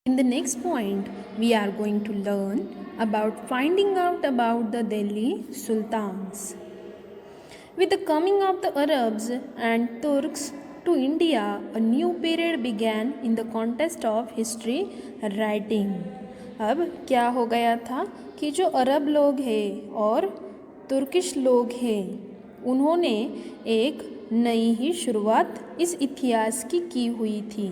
In the next point, we are going to learn about finding out about the Delhi Sultans. With the coming of the Arabs and Turks to India, a new period began in the context of history writing. अब क्या हो गया था कि जो अरब लोग हैं और तुर्किश लोग हैं उन्होंने एक नई ही शुरुआत इस इतिहास की हुई थी.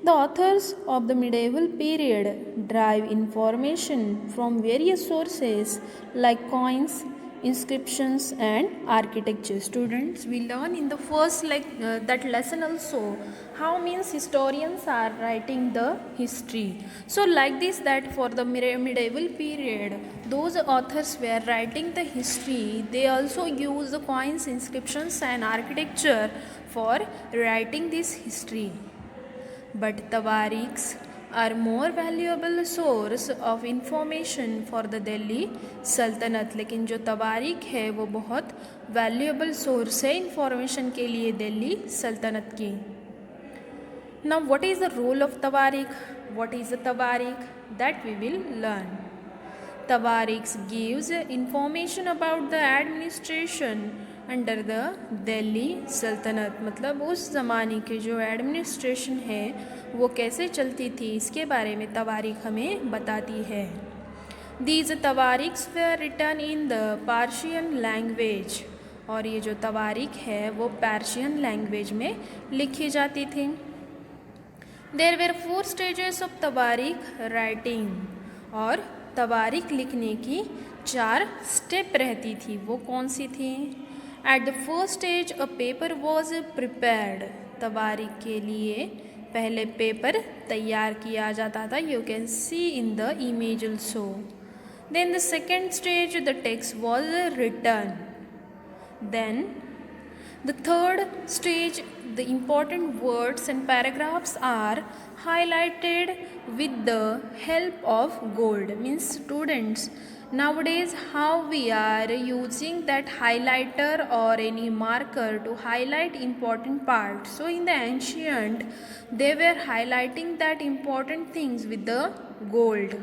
The authors of the medieval period derive information from various sources like coins, inscriptions and architecture. Students, we learn in the first that lesson also how means historians are writing the history. So like this, that for the medieval period those authors were writing the history, they also use the coins, inscriptions and architecture for writing this history. But tawarikhs are more valuable source of information for the Delhi सल्तनत. लेकिन जो तवारीख है वो बहुत valuable source है information के लिए दिल्ली सल्तनत की. Now what is the role of tawarikh? What is the tawarikh? That we will learn. Tawarikhs gives information about the administration under the Delhi सल्तनत. मतलब उस ज़माने के जो एडमिनिस्ट्रेशन है वो कैसे चलती थी इसके बारे में तवारीख हमें बताती है. दीज तवारीख्स were written in the Persian language. और ये जो तवारीख है वो पर्शियन लैंग्वेज में लिखी जाती थी. देयर वेर 4 स्टेजेस ऑफ तवारीख राइटिंग. और तवारीख लिखने की 4 स्टेप रहती थी. वो कौन सी थी? At the first stage a paper was prepared. तवारीख के लिए पहले पेपर तैयार किया जाता था. You can see in the image also. Then the second stage the text was written. Then the third stage the important words and paragraphs are highlighted with the help of gold. Means students, nowadays how we are using that highlighter or any marker to highlight important parts. So in the ancient they were highlighting that important things with the gold.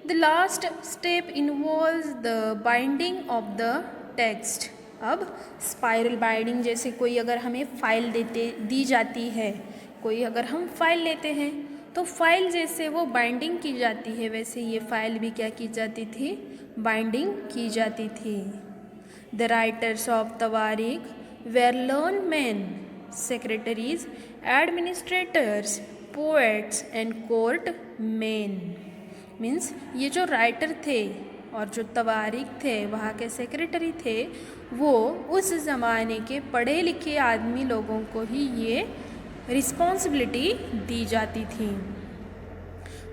The last step involves the binding of the text. अब spiral binding, जैसे कोई अगर हमें file दी जाती है, कोई अगर हम फाइल लेते हैं तो फाइल जैसे वो बाइंडिंग की जाती है वैसे ये फाइल भी क्या की जाती थी? बाइंडिंग की जाती थी. द राइटर्स ऑफ तवारीख were learn man, secretaries, administrators, poets and court man. Means ये जो राइटर थे और जो तवारीख थे वहाँ के सेक्रेटरी थे वो उस ज़माने के पढ़े लिखे आदमी लोगों को ही ये रिस्पॉन्सिबिलिटी दी जाती थी.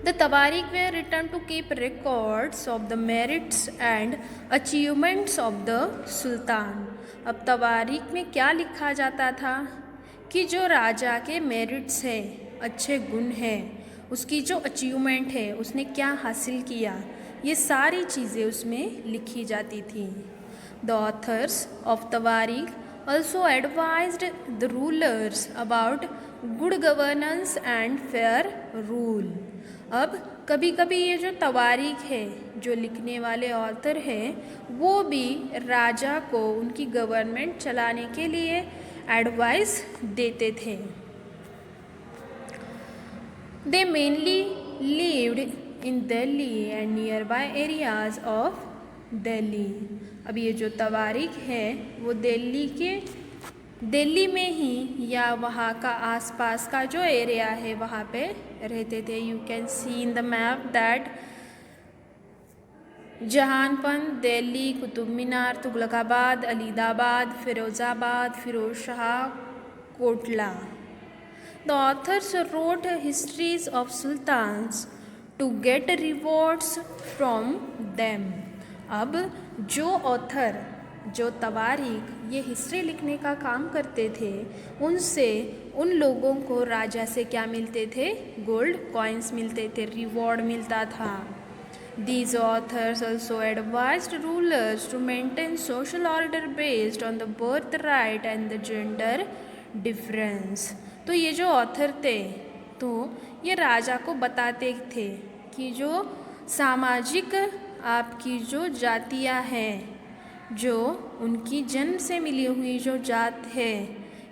द तवारीख were written to keep records of the merits and achievements of the सुल्तान. अब तवारीख में क्या लिखा जाता था कि जो राजा के मेरिट्स है, अच्छे गुण हैं, उसकी जो अचीवमेंट है, उसने क्या हासिल किया, ये सारी चीज़ें उसमें लिखी जाती थी. द ऑथर्स ऑफ तवारीख also advised the rulers about good governance and fair rule. अब कभी कभी ये जो तवारीख है, जो लिखने वाले ऑथर हैं वो भी राजा को उनकी गवर्नमेंट चलाने के लिए एडवाइस देते थे. They mainly lived in Delhi and nearby areas of Delhi. अब ये जो तवारीख है वो दिल्ली में ही या वहाँ का आसपास का जो एरिया है वहाँ पे रहते थे. You can see in the map that Jahanpanah, Delhi, Qutub Minar, Tughlaqabad, Aliabad, Firozabad, Firoz Shah, Kotla. The authors wrote histories of सुल्तान्स to get rewards from them. अब जो ऑथर, जो तवारीख ये हिस्ट्री लिखने का काम करते थे उनसे उन लोगों को राजा से क्या मिलते थे? गोल्ड कॉइन्स मिलते थे, रिवॉर्ड मिलता था. These authors also advised rulers to maintain social order based on the birthright and the gender difference. तो ये जो ऑथर थे तो ये राजा को बताते थे कि जो सामाजिक आपकी जो जातियाँ हैं, जो उनकी जन्म से मिली हुई जो जात है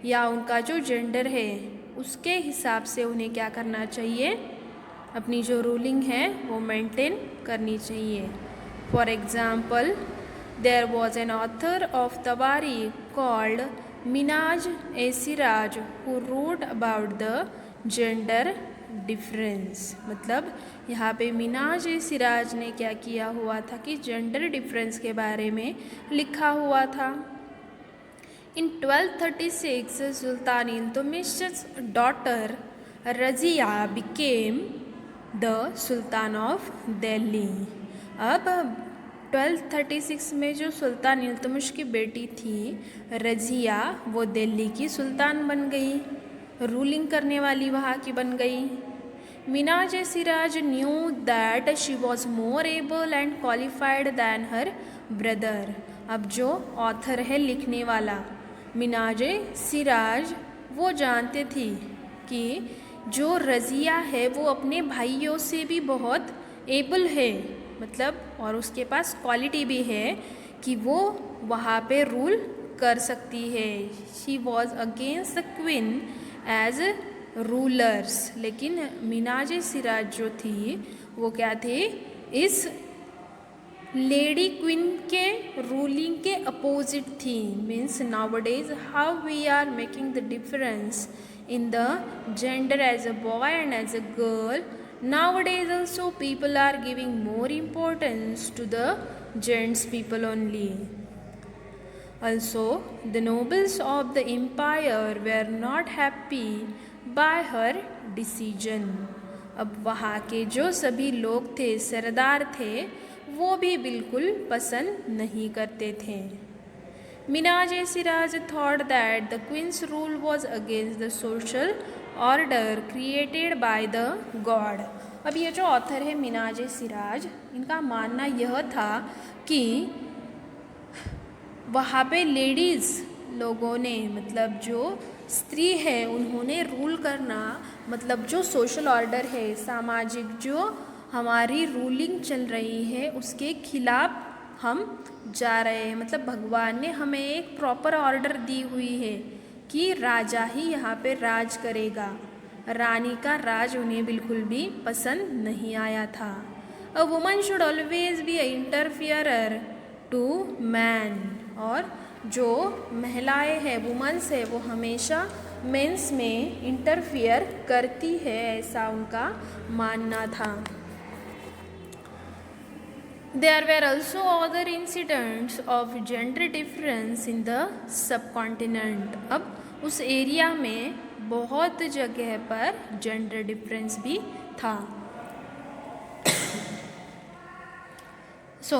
या उनका जो जेंडर है, उसके हिसाब से उन्हें क्या करना चाहिए, अपनी जो रूलिंग है वो मेंटेन करनी चाहिए। For example, there was an author of तबारी called Minhaj e Siraj who wrote about the gender difference. मतलब यहाँ पे मिनाज ए सिराज ने क्या किया हुआ था कि जेंडर डिफरेंस के बारे में लिखा हुआ था। In 1236, Sultan Iltutmish's daughter Razia became the Sultan of Delhi. अब 1236 में जो सुल्तान इल्तुतमिश की बेटी थी रज़िया, वो दिल्ली की सुल्तान बन गई, रूलिंग करने वाली वहाँ की बन गई। Minhaj e Siraj knew that she was more able and qualified than her brother. अब जो ऑथर है, लिखने वाला मिनाज ए सिराज, वो जानते थे कि जो रज़िया है वो अपने भाइयों से भी बहुत एबल है, मतलब और उसके पास क्वालिटी भी है कि वो वहाँ पे रूल कर सकती है। She was against the queen as rulers. लेकिन मिनाज ए सिराज जो थी वो क्या थे, इस लेडी क्वीन के रूलिंग के अपोजिट थी। Means nowadays how we are making the difference in the gender as a boy and as a girl, nowadays also people are giving more importance to the gents people only. Also, the nobles of the empire were not happy by her decision. अब वहाँ के जो सभी लोग थे, सरदार थे, वो भी बिल्कुल पसंद नहीं करते थे। Minaj e Siraj thought that the queen's rule was against the social order created by the god. अब ये जो ऑथर है मिनाज ए सिराज, इनका मानना यह था कि वहाँ पे लेडीज़ लोगों ने, मतलब जो स्त्री है, उन्होंने रूल करना, मतलब जो सोशल ऑर्डर है, सामाजिक जो हमारी रूलिंग चल रही है, उसके खिलाफ हम जा रहे हैं। मतलब भगवान ने हमें एक प्रॉपर ऑर्डर दी हुई है कि राजा ही यहाँ पे राज करेगा, रानी का राज उन्हें बिल्कुल भी पसंद नहीं आया था। A woman should always be a interferer to man. और जो महिलाएं हैं, वुमेन्स है, वो हमेशा मेंस में इंटरफियर करती है, ऐसा उनका मानना था। There were also other incidents of gender difference in the subcontinent. अब उस एरिया में बहुत जगह पर जेंडर डिफरेंस भी था। So,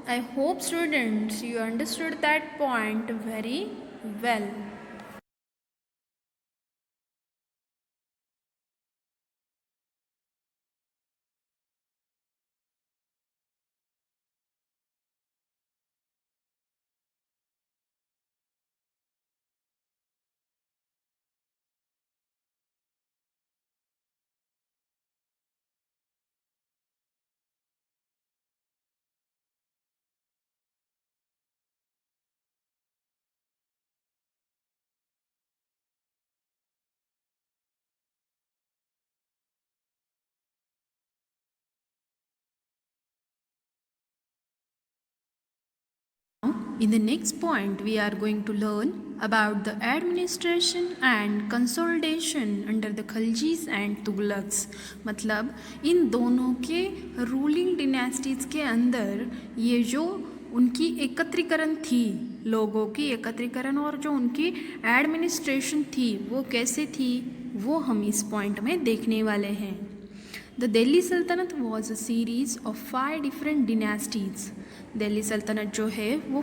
I hope students you understood that point very well. In the next point, we are going to learn about the administration and consolidation under the खलजीज and Tughlaqs. मतलब इन दोनों के रूलिंग डिनेस्टीज़ के अंदर ये जो उनकी एकत्रीकरण थी, लोगों की एकत्रीकरण, और जो उनकी एडमिनिस्ट्रेशन थी वो कैसे थी, वो हम इस पॉइंट में देखने वाले हैं। द दिल्ली सल्तनत was a series of 5 different dynasties. Delhi सल्तनत जो है वो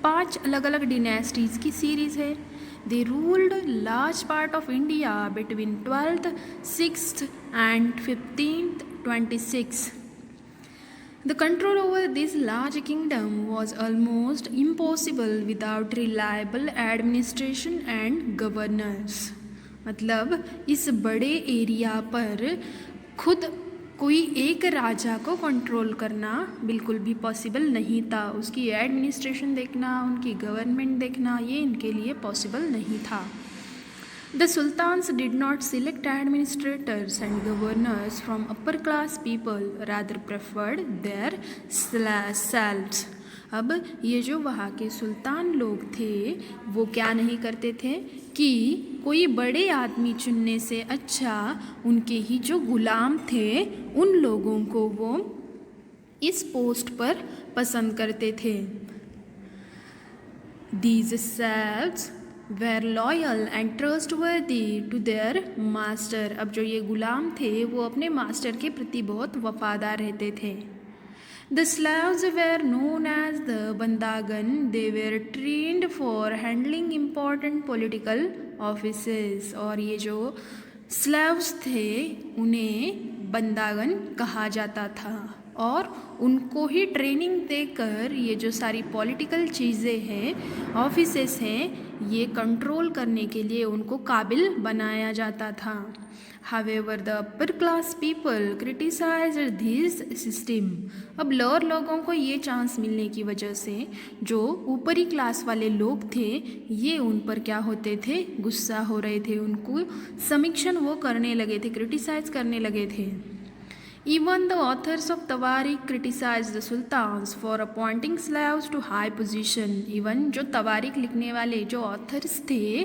5 अलग अलग डिनेस्टीज़ की सीरीज़ है। दे ruled large part of India between 12th, 6th and 15th 26। The control over this large kingdom was almost impossible without reliable administration and governors। मतलब इस बड़े एरिया पर खुद कोई एक राजा को कंट्रोल करना बिल्कुल भी पॉसिबल नहीं था। उसकी एडमिनिस्ट्रेशन देखना, उनकी गवर्नमेंट देखना, ये इनके लिए पॉसिबल नहीं था। The sultans did not select administrators and governors from upper class people, rather preferred their selves. अब ये जो वहाँ के सुल्तान लोग थे वो क्या नहीं करते थे कि कोई बड़े आदमी चुनने से अच्छा उनके ही जो गुलाम थे उन लोगों को वो इस पोस्ट पर पसंद करते थे। These serfs were loyal and trustworthy to their master. अब जो ये गुलाम थे वो अपने मास्टर के प्रति बहुत वफादार रहते थे। The slaves were known as the bandagan. They were trained for handling important political offices. और ये जो slaves थे उन्हें बंदागन कहा जाता था और उनको ही ट्रेनिंग देकर ये जो सारी पॉलिटिकल चीज़ें हैं, ऑफिसेस हैं, ये कंट्रोल करने के लिए उनको काबिल बनाया जाता था। However, the upper class people criticized this system. अब लोअर लोगों को ये चांस मिलने की वजह से जो ऊपरी क्लास वाले लोग थे ये उन पर क्या होते थे, गुस्सा हो रहे थे, उनको समीक्षण वो करने लगे थे, क्रिटिसाइज करने लगे थे। Even the authors of Tawarik criticized the sultans for appointing slaves to high position. Even जो तवारीख लिखने वाले जो ऑथर्स थे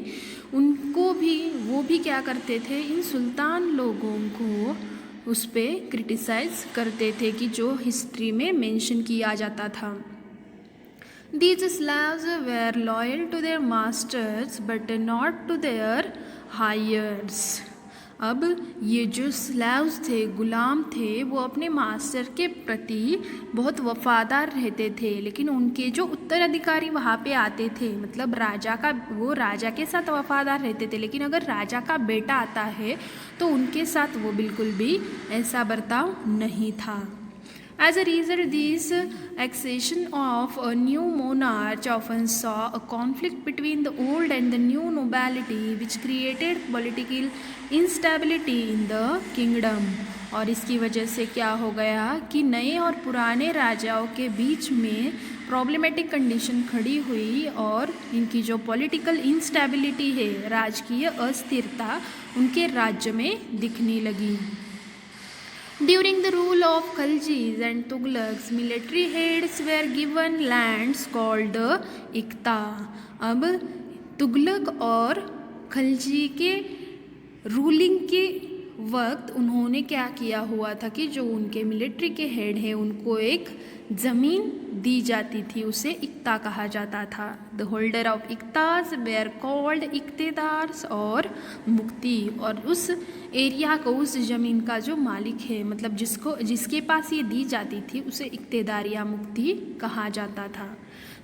उनको भी वो भी क्या करते थे, इन सुल्तान लोगों को उस पर क्रिटिसाइज करते थे कि जो हिस्ट्री में मेंशन किया जाता था। These slaves were loyal to their masters but not to their hires. अब ये जो स्लेव्स थे, गुलाम थे, वो अपने मास्टर के प्रति बहुत वफादार रहते थे, लेकिन उनके जो उत्तराधिकारी वहाँ पे आते थे, मतलब राजा का, वो राजा के साथ वफादार रहते थे, लेकिन अगर राजा का बेटा आता है तो उनके साथ वो बिल्कुल भी ऐसा बर्ताव नहीं था। As a result, this accession of a new monarch often saw a conflict between the old and the new nobility, which created political instability in the kingdom. और इसकी वजह से क्या हो गया कि नए और पुराने राजाओं के बीच में प्रॉब्लमेटिक कंडीशन खड़ी हुई और इनकी जो पॉलिटिकल इंस्टेबिलिटी है, राजकीय अस्थिरता उनके राज्य में दिखने लगी। During the rule of Khaljis and Tughlaqs, military heads were given lands called the इक्ता। अब तुगलक और खलजी के रूलिंग के वक्त उन्होंने क्या किया हुआ था कि जो उनके मिलिट्री के हेड हैं उनको एक ज़मीन दी जाती थी, उसे इक्ता कहा जाता था। द होल्डर ऑफ इक्तास वेयर कॉल्ड इक्तेदार्स और मुक्ति, और उस एरिया को, उस ज़मीन का जो मालिक है, मतलब जिसके पास ये दी जाती थी उसे इक्तेदार या मुक्ति कहा जाता था।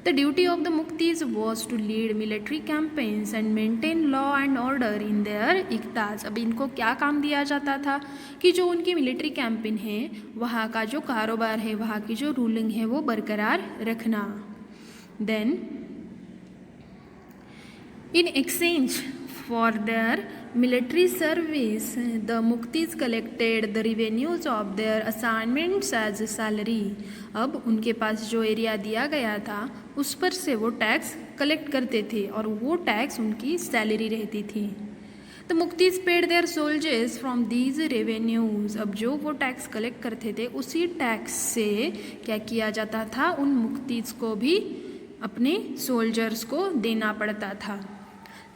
The duty of the Muktis was to lead military campaigns and maintain law and order in their इक्तास। अब इनको क्या काम दिया जाता था कि जो उनकी मिलिट्री कैंपेन है, वहाँ का जो कारोबार है, वहाँ की जो रूलिंग है वो बरकरार रखना। Then in exchange for their military service, the Muktis collected the revenues of their assignments as a salary. अब उनके पास जो एरिया दिया गया था उस पर से वो टैक्स कलेक्ट करते थे और वो टैक्स उनकी सैलरी रहती थी। The Muktis paid their soldiers from these revenues. अब जो वो टैक्स कलेक्ट करते थे उसी टैक्स से क्या किया जाता था, उन मुक्तिस को भी अपने सोल्जर्स को देना पड़ता था।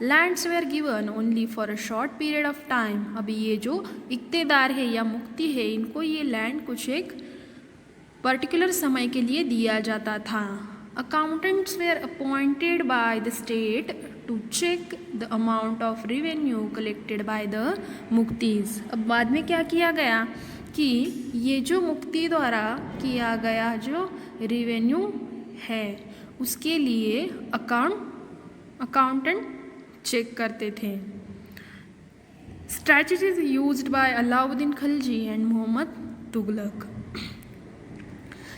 Lands were given only for a short period of time. अभी ये जो इक्तेदार है या मुक्ति है, इनको ये लैंड कुछ एक पर्टिकुलर समय के लिए दिया जाता था। Accountants were appointed by the state to check the amount of revenue collected by the मुक्तिस। अब बाद में क्या किया गया कि ये जो मुक्ति द्वारा किया गया जो रेवेन्यू है उसके लिए अकाउंटेंट चेक करते थे। Strategies used by Alauddin Khilji and Mohammad Tughlaq.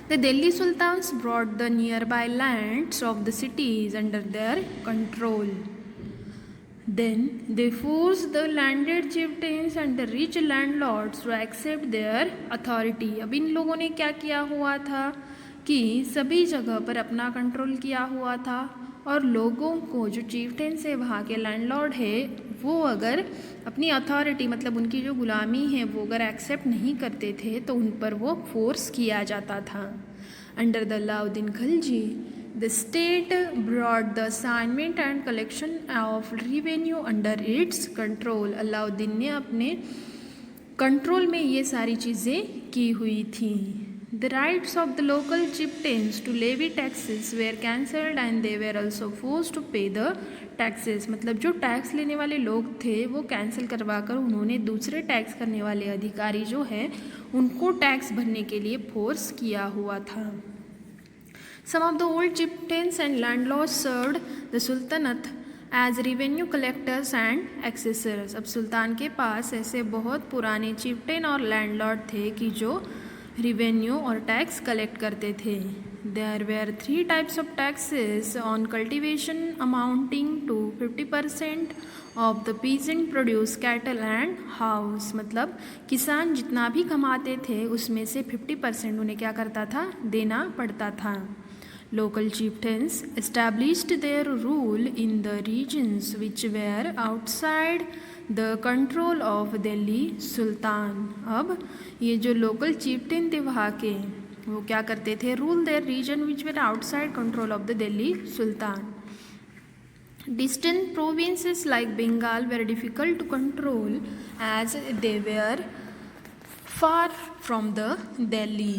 The Delhi Sultans brought the nearby lands of the cities under their control. Then they forced the landed chieftains and the rich landlords to accept their authority. अब इन लोगों ने क्या किया हुआ था कि सभी जगह पर अपना कंट्रोल किया हुआ था और लोगों को जो चीफ्टेन्स है वहाँ के लैंडलॉर्ड है वो अगर अपनी अथॉरिटी मतलब उनकी जो गुलामी है वो अगर एक्सेप्ट नहीं करते थे तो उन पर वो फोर्स किया जाता था. Under the Alauddin Khilji the state brought the assignment and collection of revenue under its control. Alauddin ने अपने कंट्रोल में ये सारी चीज़ें की हुई थी. The rights of the local chieftains to levy taxes were cancelled and they were also forced to pay the taxes. मतलब जो टैक्स लेने वाले लोग थे वो कैंसिल करवा कर उन्होंने दूसरे टैक्स करने वाले अधिकारी जो है उनको टैक्स भरने के लिए फोर्स किया हुआ था. Some of the old chieftains and landlords served the Sultanate as revenue collectors and assessors. अब सुल्तान के पास ऐसे बहुत पुराने चिफ्टेन और लैंडलॉर्ड थे कि जो रिवेन्यू और टैक्स कलेक्ट करते थे. There were 3 types of taxes on cultivation amounting to 50% of the peasant produce cattle and house. मतलब किसान जितना भी कमाते थे उसमें से 50% उन्हें क्या करता था देना पड़ता था. Local chieftains established their rule in the regions which were outside the control of Delhi Sultan. अब ये जो local chieftain थे वहाँ के वो क्या करते थे rule their region which were outside control of the Delhi Sultan. Distant provinces like Bengal were difficult to control as they were far from the Delhi.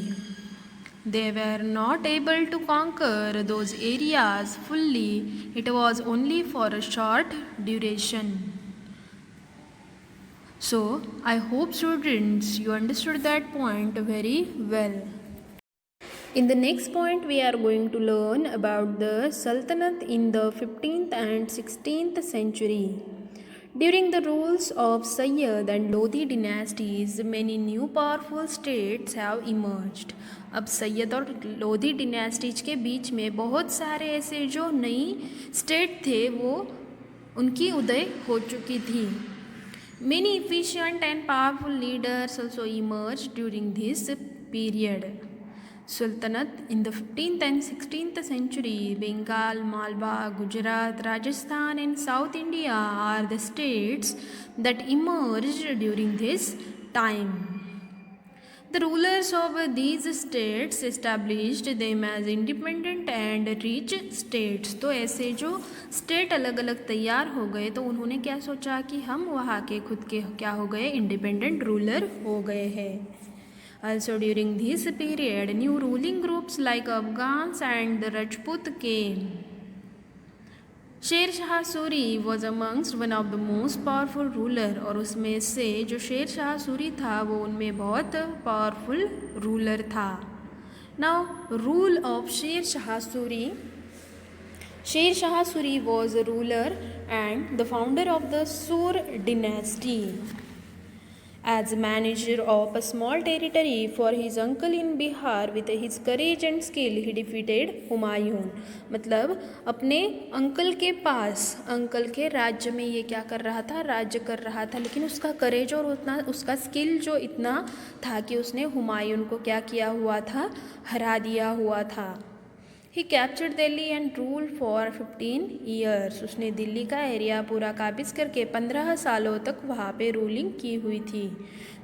They were not able to conquer those areas fully. It was only for a short duration. So, I hope students you understood that point very well. In the next point, we are going to learn about the Sultanate in the 15th and 16th century. During the rules of Sayyid and Lodi dynasties, many new powerful states have emerged. अब सैयद और Lodhi dynasties के बीच में बहुत सारे ऐसे जो नई state थे वो उनकी उदय हो चुकी थी. Many efficient and powerful leaders also emerged during this period. Sultanate in the 15th and 16th century, Bengal, Malwa, Gujarat, Rajasthan and South India are the states that emerged during this time. The rulers of these states established them as independent and rich states. तो ऐसे जो state अलग अलग तैयार हो गए तो उन्होंने क्या सोचा कि हम वहाँ के खुद के क्या हो गए इंडिपेंडेंट रूलर हो गए हैं. Also during this period, new ruling groups like Afghans and the Rajput came. Sher Shah Suri was amongst one of the most powerful ruler. और उसमें से जो शेर शाह सूरी था वो उनमें बहुत पावरफुल रूलर था. Now rule of Sher Shah Suri. Sher Shah Suri was a ruler and the founder of the सूर dynasty. As manager of a small territory for his uncle in Bihar, with his courage and skill, he defeated Humayun. मतलब अपने uncle के पास uncle के राज्य में ये क्या कर रहा था राज्य कर रहा था लेकिन उसका करेज और उतना उसका स्किल जो इतना था कि उसने हुमायूं को क्या किया हुआ था हरा दिया हुआ था. He captured Delhi and ruled for 15 years. उसने दिल्ली का एरिया पूरा काबिज करके 15 सालों तक वहाँ पे रूलिंग की हुई थी.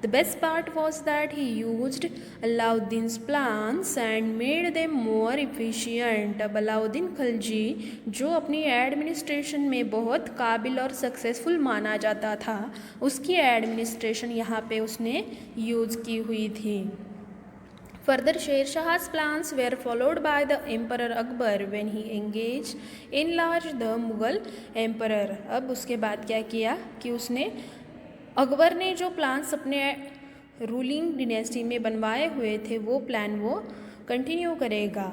The best part was that he used Alauddin's plans and made them more efficient. अब अलाउद्दीन खिलजी जो अपनी एडमिनिस्ट्रेशन में बहुत काबिल और सक्सेसफुल माना जाता था उसकी एडमिनिस्ट्रेशन यहाँ पे उसने यूज़ की हुई थी. Further, Sher Shah's plans were followed by the Emperor Akbar when he engaged enlarged the Mughal Emperor. अब उसके बाद क्या किया कि उसने अकबर ने जो प्लान्स अपने रूलिंग डिनेस्टी में बनवाए हुए थे वो प्लान वो कंटिन्यू करेगा.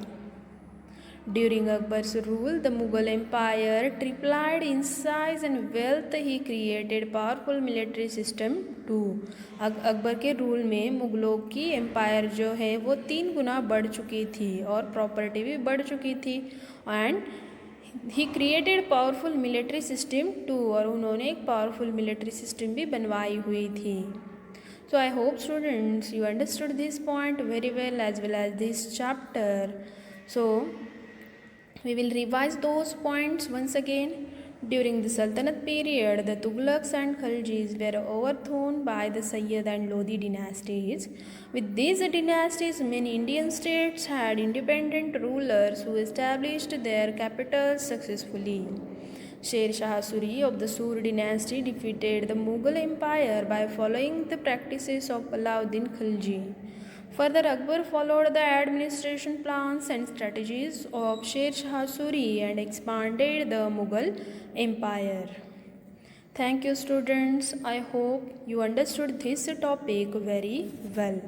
During Akbar's rule, the Mughal Empire tripled in size and wealth. He created powerful military system too. Akbar के रूल में मुग़लों की एम्पायर जो है वो 3 गुना बढ़ चुकी थी और प्रॉपर्टी भी बढ़ चुकी थी. And he created powerful military system too, और उन्होंने एक पावरफुल मिलिट्री सिस्टम भी बनवाई हुई थी. So I hope students you understood this point very well as this chapter. So we will revise those points once again. During the Sultanate period, the Tughlaqs and Khaljis were overthrown by the Sayyid and Lodi dynasties. With these dynasties, many Indian states had independent rulers who established their capitals successfully. Sher Shah Suri of the Sur dynasty defeated the Mughal Empire by following the practices of Alauddin Khilji. Further, Akbar followed the administration plans and strategies of Sher Shah Suri and expanded the Mughal Empire. Thank you, students. I hope you understood this topic very well.